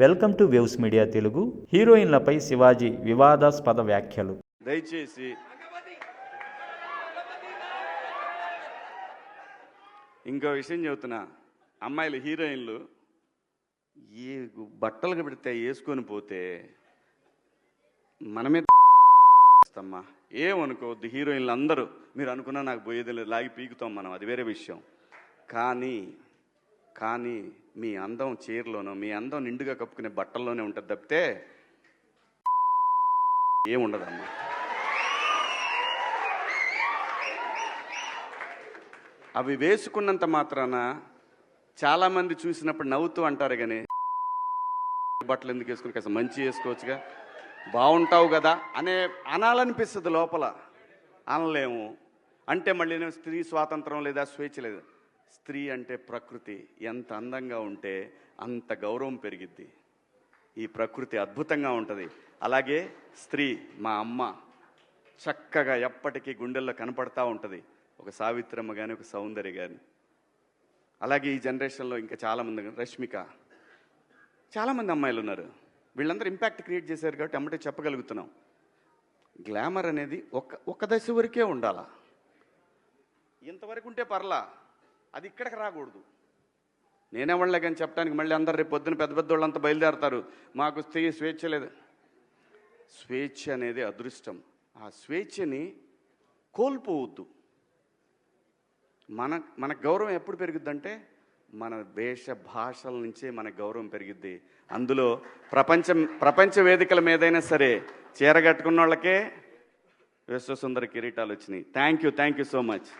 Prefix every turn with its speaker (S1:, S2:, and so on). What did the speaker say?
S1: Welcome to Waves Media Telugu. హీరోయిన్లపై శివాజీ వివాదాస్పద వ్యాఖ్యలు.
S2: దయచేసి ఇంకో విషయం చెబుతున్నా, అమ్మాయిలు హీరోయిన్లు ఏ బట్టలు పెడితే వేసుకొని పోతే మనమే ఇస్తామ్మా, ఏమనుకోవద్దు. హీరోయిన్లు అందరూ మీరు అనుకున్నా నాకు పోయేది లేదు, లాగి పీకుతాం మనం, అది వేరే విషయం. కానీ మీ అందం చీరలోనో మీ అందం నిండుగా కప్పుకునే బట్టల్లోనే ఉంటుంది తప్పితే ఏముండదమ్మా. అవి వేసుకున్నంత మాత్రాన చాలామంది చూసినప్పుడు నవ్వుతూ అంటారు, కానీ బట్టలు ఎందుకు వేసుకుని కాస్త మంచి వేసుకోవచ్చుగా, బాగుంటావు కదా అనాలనిపిస్తుంది లోపల. అనలేము. అంటే మళ్ళీ స్త్రీ స్వాతంత్రం లేదా, స్వేచ్ఛ లేదు. స్త్రీ అంటే ప్రకృతి, ఎంత అందంగా ఉంటే అంత గౌరవం పెరిగిద్ది. ఈ ప్రకృతి అద్భుతంగా ఉంటుంది. అలాగే స్త్రీ మా అమ్మ చక్కగా ఎప్పటికీ గుండెల్లో కనపడతా ఉంటుంది, ఒక సావిత్రమ్మ కానీ ఒక సౌందర్య కానీ. అలాగే ఈ జనరేషన్లో ఇంకా చాలామంది, రష్మిక, చాలామంది అమ్మాయిలు ఉన్నారు. వీళ్ళందరూ ఇంపాక్ట్ క్రియేట్ చేశారు కాబట్టి అమ్మటే చెప్పగలుగుతున్నాం. గ్లామర్ అనేది ఒక దశ వరకే ఉండాలా, ఇంతవరకు ఉంటే పర్లా, అది ఇక్కడికి రాకూడదు. నేనేవాళ్ళే కానీ చెప్పడానికి మళ్ళీ అందరు రేపు పొద్దున పెద్ద పెద్ద వాళ్ళంతా బయలుదేరతారు, మాకు స్త్రీ స్వేచ్ఛ లేదు. స్వేచ్ఛ అనేది అదృష్టం. ఆ స్వేచ్ఛని కోల్పోవద్దు. మన గౌరవం ఎప్పుడు పెరుగుద్దంటే మన వేష భాషల నుంచే మన గౌరవం పెరిగిద్ది. అందులో ప్రపంచ వేదికల మీదైనా సరే చీర కట్టుకున్న వాళ్ళకే విశ్వసుందర కిరీటాలు వచ్చినాయి. Thank you so much.